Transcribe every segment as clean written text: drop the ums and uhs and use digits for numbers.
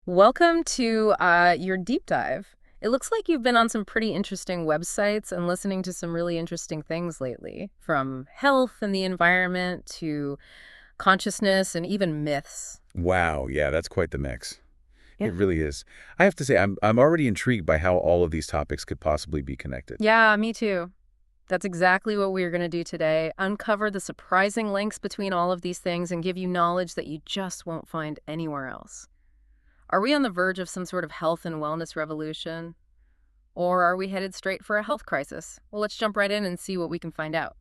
Welcome to your deep dive. It looks like you've been on some pretty interesting websites and listening to some really interesting things lately, from health and the environment to consciousness and even myths. Wow, yeah, that's quite the mix. Yeah. It really is. I have to say, I'm already intrigued by how all of these topics could possibly be connected. Yeah, me too. That's exactly what we're going to do today. Uncover the surprising links between all of these things and give you knowledge that you just won't find anywhere else. Are we on the verge of some sort of health and wellness revolution? Or are we headed straight for a health crisis? Well, let's jump right in and see what we can find out.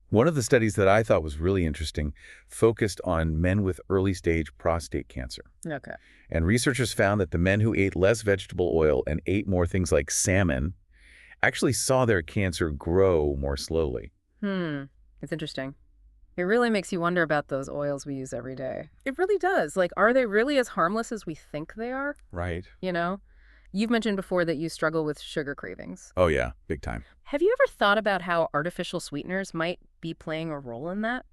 One of the studies that I thought was really interesting focused on men with early-stage prostate cancer. Okay. And researchers found that the men who ate less vegetable oil and ate more things like salmon actually saw their cancer grow more slowly. It's interesting. It really makes you wonder about those oils we use every day. It really does. Like, are they really as harmless as we think they are? Right. You know? You've mentioned before that you struggle with sugar cravings. Oh, yeah, big time. Have you ever thought about how artificial sweeteners might be playing a role in that?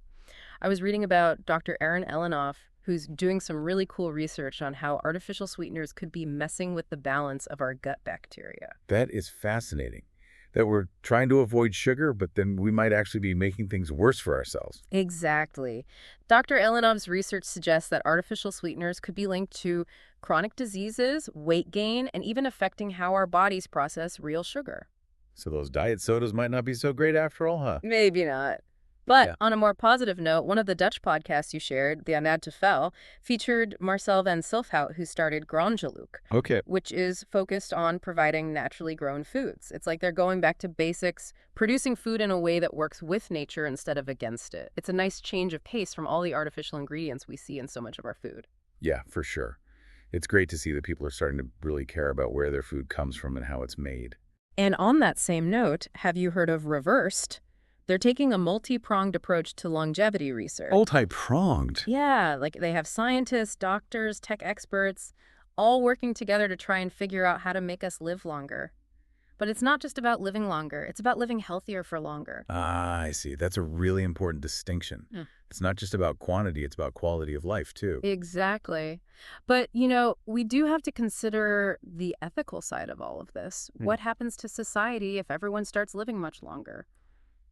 I was reading about Dr. Aaron Elinoff, who's doing some really cool research on how artificial sweeteners could be messing with the balance of our gut bacteria. That is fascinating. That we're trying to avoid sugar, but then we might actually be making things worse for ourselves. Exactly. Dr. Elinoff's research suggests that artificial sweeteners could be linked to chronic diseases, weight gain, and even affecting how our bodies process real sugar. So those diet sodas might not be so great after all, huh? Maybe not. But Yeah. on a more positive note, one of the Dutch podcasts you shared, the Anad Tefel, featured Marcel van Silfhout, who started Grangeluk, Okay. which is focused on providing naturally grown foods. It's like they're going back to basics, producing food in a way that works with nature instead of against it. It's a nice change of pace from all the artificial ingredients we see in so much of our food. Yeah, for sure. It's great to see that people are starting to really care about where their food comes from and how it's made. And on that same note, have you heard of Reversed? They're taking a multi-pronged approach to longevity research. Multi-pronged. Yeah, like they have scientists, doctors, tech experts, all working together to try and figure out how to make us live longer. But it's not just about living longer, it's about living healthier for longer. Ah, I see. That's a really important distinction. Hmm. It's not just about quantity, it's about quality of life, too. Exactly. But, we do have to consider the ethical side of all of this. Hmm. What happens to society if everyone starts living much longer?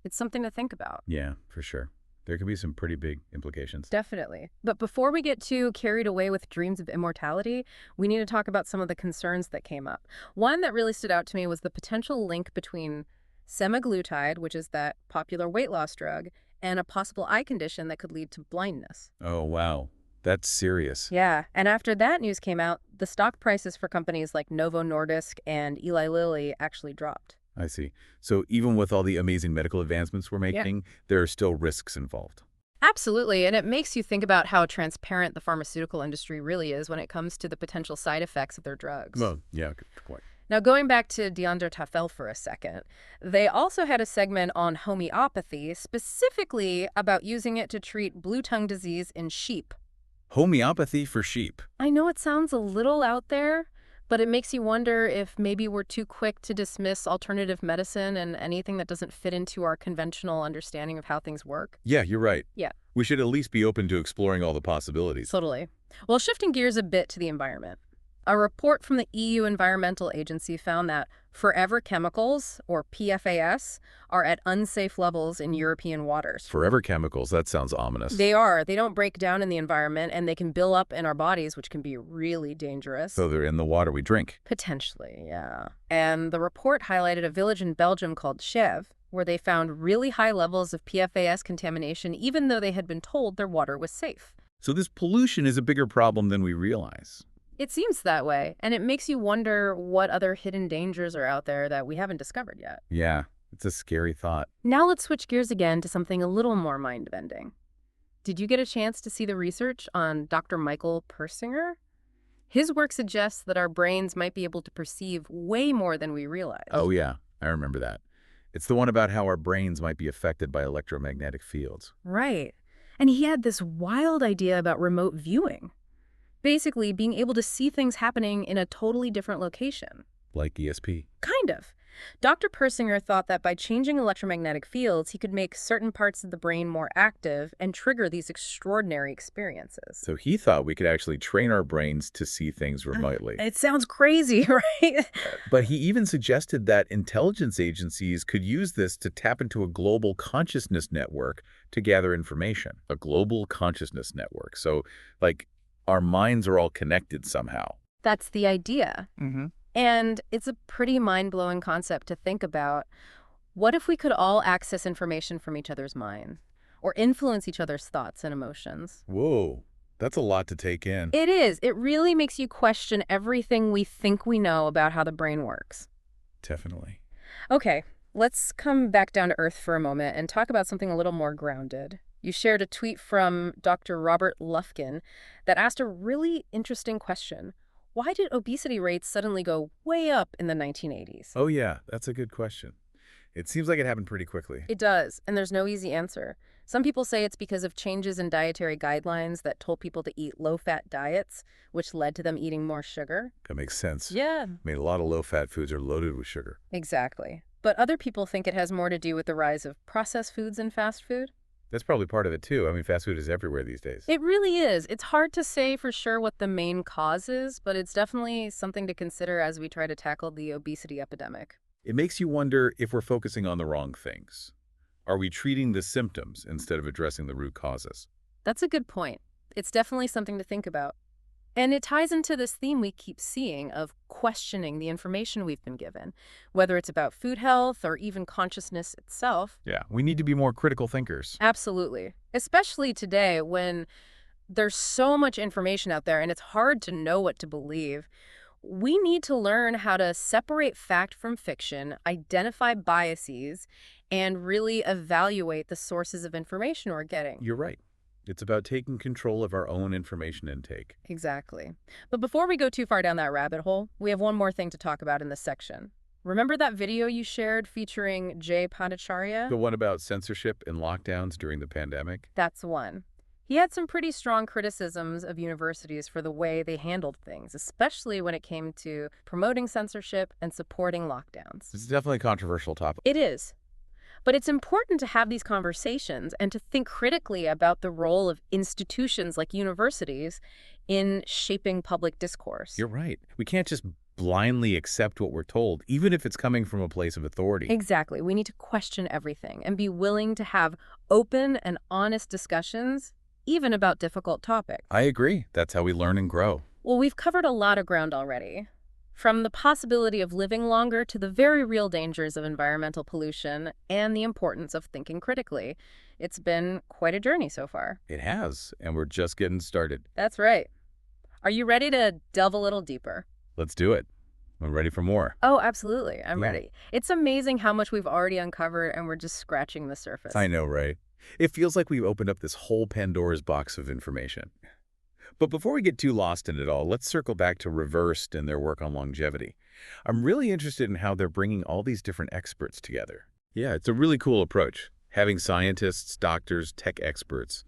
It's something to think about. Yeah, for sure. There could be some pretty big implications. Definitely. But before we get too carried away with dreams of immortality, we need to talk about some of the concerns that came up. One that really stood out to me was the potential link between semaglutide, which is that popular weight loss drug, and a possible eye condition that could lead to blindness. Oh, wow. That's serious. Yeah, and after that news came out, the stock prices for companies like Novo Nordisk and Eli Lilly actually dropped. I see. So even with all the amazing medical advancements we're making, there are still risks involved. Absolutely, and it makes you think about how transparent the pharmaceutical industry really is when it comes to the potential side effects of their drugs. Well, yeah, good point. Now, going back to Deandra Tafel for a second, they also had a segment on homeopathy, specifically about using it to treat blue tongue disease in sheep. Homeopathy for sheep. I know it sounds a little out there, but it makes you wonder if maybe we're too quick to dismiss alternative medicine and anything that doesn't fit into our conventional understanding of how things work. Yeah, you're right. Yeah. We should at least be open to exploring all the possibilities. Totally. Well, shifting gears a bit to the environment. A report from the EU Environmental Agency found that forever chemicals, or PFAS, are at unsafe levels in European waters. Forever chemicals, that sounds ominous. They are. They don't break down in the environment, and they can build up in our bodies, which can be really dangerous. So they're in the water we drink. Potentially, yeah. And the report highlighted a village in Belgium called Chev, where they found really high levels of PFAS contamination, even though they had been told their water was safe. So this pollution is a bigger problem than we realize. It seems that way, and it makes you wonder what other hidden dangers are out there that we haven't discovered yet. Yeah, it's a scary thought. Now let's switch gears again to something a little more mind-bending. Did you get a chance to see the research on Dr. Michael Persinger? His work suggests that our brains might be able to perceive way more than we realize. Oh, yeah, I remember that. It's the one about how our brains might be affected by electromagnetic fields. Right. And he had this wild idea about remote viewing. Basically, being able to see things happening in a totally different location. Like ESP. Kind of. Dr. Persinger thought that by changing electromagnetic fields, he could make certain parts of the brain more active and trigger these extraordinary experiences. So he thought we could actually train our brains to see things remotely. It sounds crazy, right? But he even suggested that intelligence agencies could use this to tap into a global consciousness network to gather information. A global consciousness network. So, like, our minds are all connected somehow. That's the idea. Mm-hmm. And it's a pretty mind-blowing concept to think about. What if we could all access information from each other's mind, or influence each other's thoughts and emotions? Whoa, that's a lot to take in. It is. It really makes you question everything we think we know about how the brain works. Definitely. Okay, let's come back down to earth for a moment and talk about something a little more grounded. You shared a tweet from Dr. Robert Lufkin that asked a really interesting question. Why did obesity rates suddenly go way up in the 1980s? Oh, yeah, that's a good question. It seems like it happened pretty quickly. It does, and there's no easy answer. Some people say it's because of changes in dietary guidelines that told people to eat low-fat diets, which led to them eating more sugar. That makes sense. Yeah. I mean, a lot of low-fat foods are loaded with sugar. Exactly. But other people think it has more to do with the rise of processed foods and fast food. That's probably part of it, too. I mean, fast food is everywhere these days. It really is. It's hard to say for sure what the main cause is, but it's definitely something to consider as we try to tackle the obesity epidemic. It makes you wonder if we're focusing on the wrong things. Are we treating the symptoms instead of addressing the root causes? That's a good point. It's definitely something to think about. And it ties into this theme we keep seeing of questioning the information we've been given, whether it's about food health or even consciousness itself. Yeah, we need to be more critical thinkers. Absolutely. Especially today when there's so much information out there and it's hard to know what to believe. We need to learn how to separate fact from fiction, identify biases, and really evaluate the sources of information we're getting. You're right. It's about taking control of our own information intake. Exactly. But before we go too far down that rabbit hole, we have one more thing to talk about in this section. Remember that video you shared featuring Jay Bhattacharya? The one about censorship and lockdowns during the pandemic? That's one. He had some pretty strong criticisms of universities for the way they handled things, especially when it came to promoting censorship and supporting lockdowns. It's definitely a controversial topic. It is. But it's important to have these conversations and to think critically about the role of institutions like universities in shaping public discourse. You're right. We can't just blindly accept what we're told, even if it's coming from a place of authority. Exactly. We need to question everything and be willing to have open and honest discussions, even about difficult topics. I agree. That's how we learn and grow. Well, we've covered a lot of ground already. From the possibility of living longer to the very real dangers of environmental pollution and the importance of thinking critically. It's been quite a journey so far. It has, and we're just getting started. That's right. Are you ready to delve a little deeper? Let's do it. I'm ready for more. Oh, absolutely. I'm Yeah. ready. It's amazing how much we've already uncovered, and we're just scratching the surface. I know, right? It feels like we've opened up this whole Pandora's box of information. But before we get too lost in it all, let's circle back to Reversed and their work on longevity. I'm really interested in how they're bringing all these different experts together. Yeah, it's a really cool approach. Having scientists, doctors, tech experts,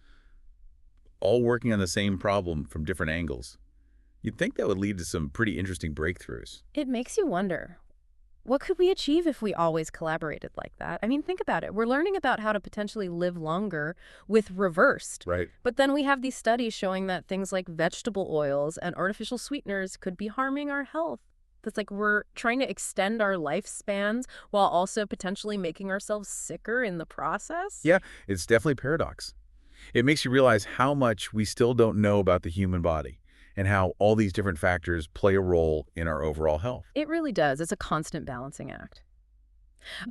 all working on the same problem from different angles. You'd think that would lead to some pretty interesting breakthroughs. It makes you wonder, what could we achieve if we always collaborated like that? I mean, think about it. We're learning about how to potentially live longer with Reversed. Right. But then we have these studies showing that things like vegetable oils and artificial sweeteners could be harming our health. That's like we're trying to extend our lifespans while also potentially making ourselves sicker in the process. Yeah, it's definitely a paradox. It makes you realize how much we still don't know about the human body and how all these different factors play a role in our overall health. It really does. It's a constant balancing act.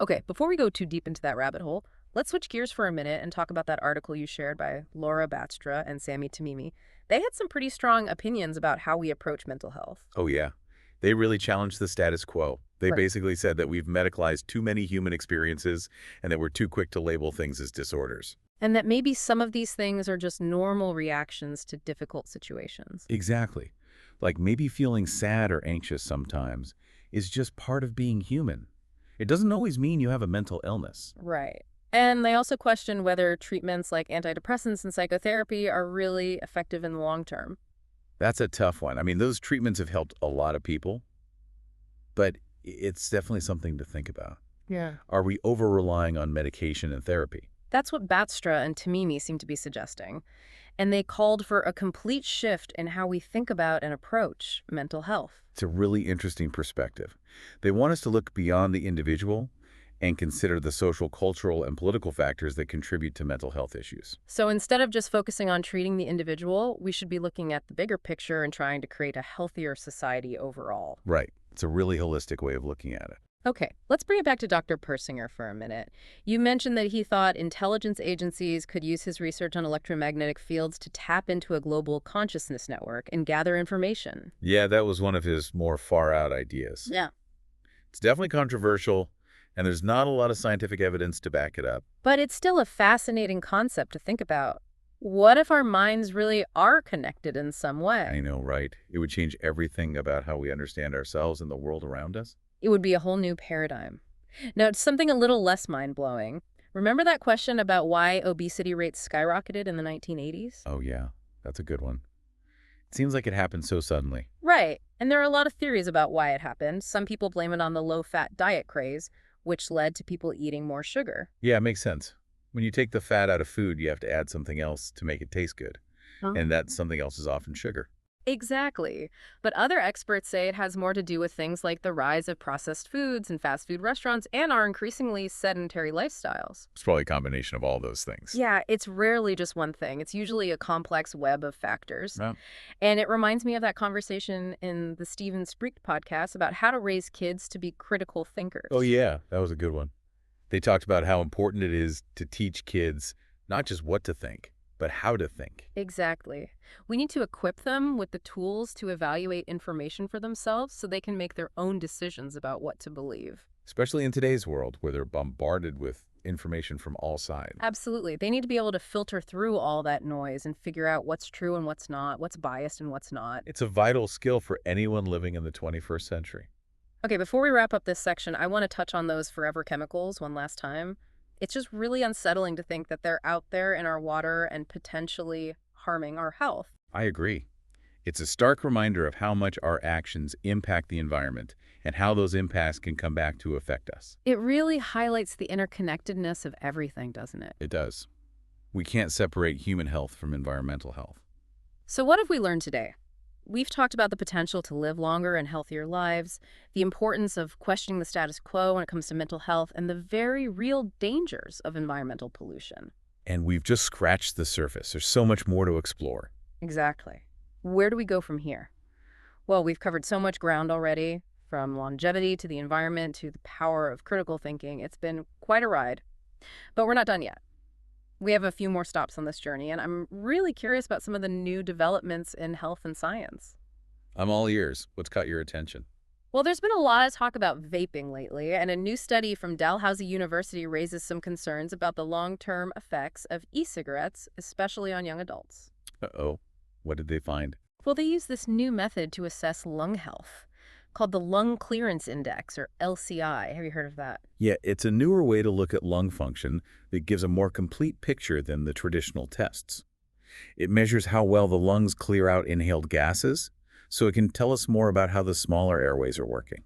Okay, before we go too deep into that rabbit hole, let's switch gears for a minute and talk about that article you shared by Laura Batstra and Sami Tamimi. They had some pretty strong opinions about how we approach mental health. Oh, yeah. They really challenged the status quo. They Right. basically said that we've medicalized too many human experiences and that we're too quick to label things as disorders. And that maybe some of these things are just normal reactions to difficult situations. Exactly. Like maybe feeling sad or anxious sometimes is just part of being human. It doesn't always mean you have a mental illness. Right. And they also question whether treatments like antidepressants and psychotherapy are really effective in the long term. That's a tough one. I mean, those treatments have helped a lot of people. But It's definitely something to think about. Yeah. Are we over-relying on medication and therapy? That's what Batstra and Tamimi seem to be suggesting. And they called for a complete shift in how we think about and approach mental health. It's a really interesting perspective. They want us to look beyond the individual and consider the social, cultural, and political factors that contribute to mental health issues. So instead of just focusing on treating the individual, we should be looking at the bigger picture and trying to create a healthier society overall. Right. It's a really holistic way of looking at it. Okay, let's bring it back to Dr. Persinger for a minute. You mentioned that he thought intelligence agencies could use his research on electromagnetic fields to tap into a global consciousness network and gather information. Yeah, that was one of his more far-out ideas. Yeah. It's definitely controversial, and there's not a lot of scientific evidence to back it up. But it's still a fascinating concept to think about. What if our minds really are connected in some I way? know, right? It would change everything about how we understand ourselves and the world around us. It would be a whole new paradigm. Now, it's something a little less mind-blowing. Remember that question about why obesity rates skyrocketed in the 1980s? Oh, yeah. That's a good one. It seems like it happened so suddenly. Right. And there are a lot of theories about why it happened. Some people blame it on the low-fat diet craze, which led to people eating more sugar. Yeah, it makes sense. When you take the fat out of food, you have to add something else to make it taste good. And that something else is often sugar. Exactly. But other experts say it has more to do with things like the rise of processed foods and fast food restaurants and our increasingly sedentary lifestyles. It's probably a combination of all those things. Yeah, it's rarely just one thing. It's usually a complex web of factors. Yeah. And it reminds me of that conversation in the Steven Spreekt podcast about how to raise kids to be critical thinkers. Oh, yeah. That was a good one. They talked about how important it is to teach kids not just what to think, but how to think. Exactly. We need to equip them with the tools to evaluate information for themselves so they can make their own decisions about what to believe. Especially in today's world where they're bombarded with information from all sides. Absolutely. They need to be able to filter through all that noise and figure out what's true and what's not, what's biased and what's not. It's a vital skill for anyone living in the 21st century. Okay, before we wrap up this section, I want to touch on those forever chemicals one last time. It's just really unsettling to think that they're out there in our water and potentially harming our health. I agree. It's a stark reminder of how much our actions impact the environment and how those impacts can come back to affect us. It really highlights the interconnectedness of everything, doesn't it? It does. We can't separate human health from environmental health. So what have we learned today? We've talked about the potential to live longer and healthier lives, the importance of questioning the status quo when it comes to mental health, and the very real dangers of environmental pollution. And we've just scratched the surface. There's so much more to explore. Exactly. Where do we go from here? Well, we've covered so much ground already, from longevity to the environment to the power of critical thinking. It's been quite a ride. But we're not done yet. We have a few more stops on this journey, and I'm really curious about some of the new developments in health and science. I'm all ears. What's caught your attention? Well, there's been a lot of talk about vaping lately, and a new study from Dalhousie University raises some concerns about the long-term effects of e-cigarettes, especially on young adults. Uh-oh. What did they find? Well, they use this new method to assess lung health, called the Lung Clearance Index, or LCI. Have you heard of that? Yeah, it's a newer way to look at lung function that gives a more complete picture than the traditional tests. It measures how well the lungs clear out inhaled gases, so it can tell us more about how the smaller airways are working.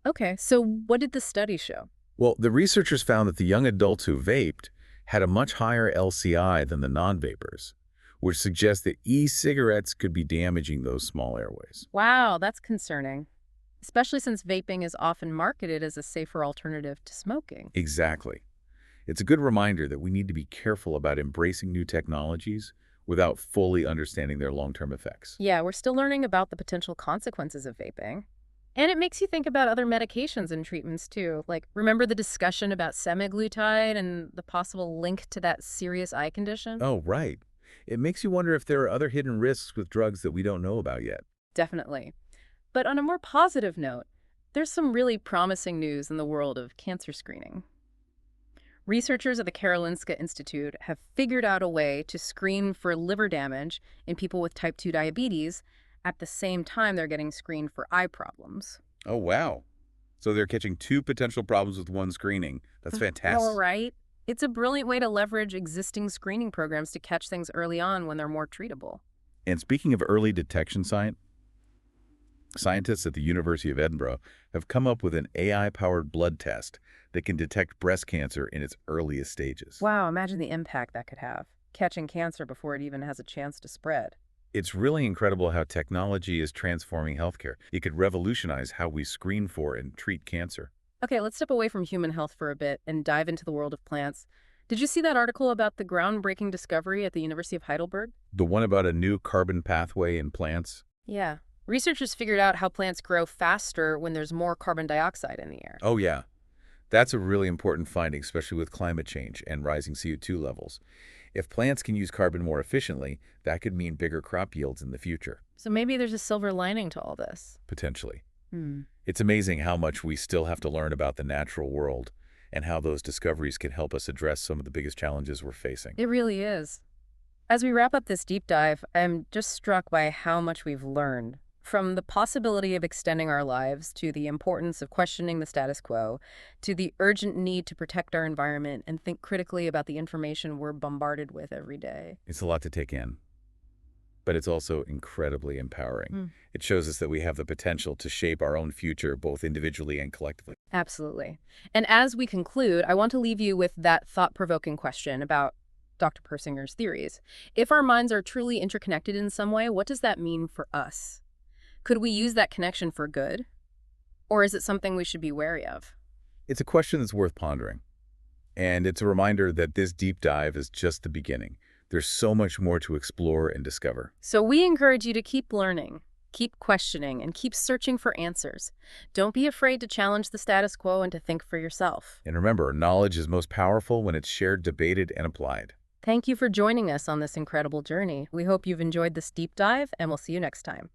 Okay, so what did the study show? Well, the researchers found that the young adults who vaped had a much higher LCI than the non-vapors, which suggests that e-cigarettes could be damaging those small airways. Wow, that's concerning, especially since vaping is often marketed as a safer alternative to smoking. Exactly. It's a good reminder that we need to be careful about embracing new technologies without fully understanding their long-term effects. Yeah, we're still learning about the potential consequences of vaping. And it makes you think about other medications and treatments, too. Like, remember the discussion about semaglutide and the possible link to that serious eye condition? Oh, right. It makes you wonder if there are other hidden risks with drugs that we don't know about yet. Definitely. But on a more positive note, there's some really promising news in the world of cancer screening. Researchers at the Karolinska Institute have figured out a way to screen for liver damage in people with type 2 diabetes at the same time they're getting screened for eye problems. Oh, wow. So they're catching two potential problems with one screening. That's fantastic. All right. It's a brilliant way to leverage existing screening programs to catch things early on when they're more treatable. And speaking of early detection science, Scientists at the University of Edinburgh have come up with an AI-powered blood test that can detect breast cancer in its earliest stages. Wow, imagine the impact that could have, catching cancer before it even has a chance to spread. It's really incredible how technology is transforming healthcare. It could revolutionize how we screen for and treat cancer. Okay, let's step away from human health for a bit and dive into the world of plants. Did you see that article about the groundbreaking discovery at the University of Heidelberg? The one about a new carbon pathway in plants? Yeah. Researchers figured out how plants grow faster when there's more carbon dioxide in the air. Oh, yeah. That's a really important finding, especially with climate change and rising CO2 levels. If plants can use carbon more efficiently, that could mean bigger crop yields in the future, So maybe there's a silver lining to all this. potentially. Hmm. It's amazing how much we still have to learn about the natural world and how those discoveries can help us address some of the biggest challenges we're facing. It really is. As we wrap up this deep dive, I'm just struck by how much we've learned. From the possibility of extending our lives, to the importance of questioning the status quo, to the urgent need to protect our environment and think critically about the information we're bombarded with every day. It's a lot to take in, but it's also incredibly empowering. Mm. It shows us that we have the potential to shape our own future, both individually and collectively. Absolutely. And as we conclude, I want to leave you with that thought-provoking question about Dr. Persinger's theories. If our minds are truly interconnected in some way, what does that mean for us? Could we use that connection for good? Or is it something we should be wary of? It's a question that's worth pondering. And it's a reminder that this deep dive is just the beginning. There's so much more to explore and discover. So we encourage you to keep learning, keep questioning, and keep searching for answers. Don't be afraid to challenge the status quo and to think for yourself. And remember, knowledge is most powerful when it's shared, debated, and applied. Thank you for joining us on this incredible journey. We hope you've enjoyed this deep dive, and we'll see you next time.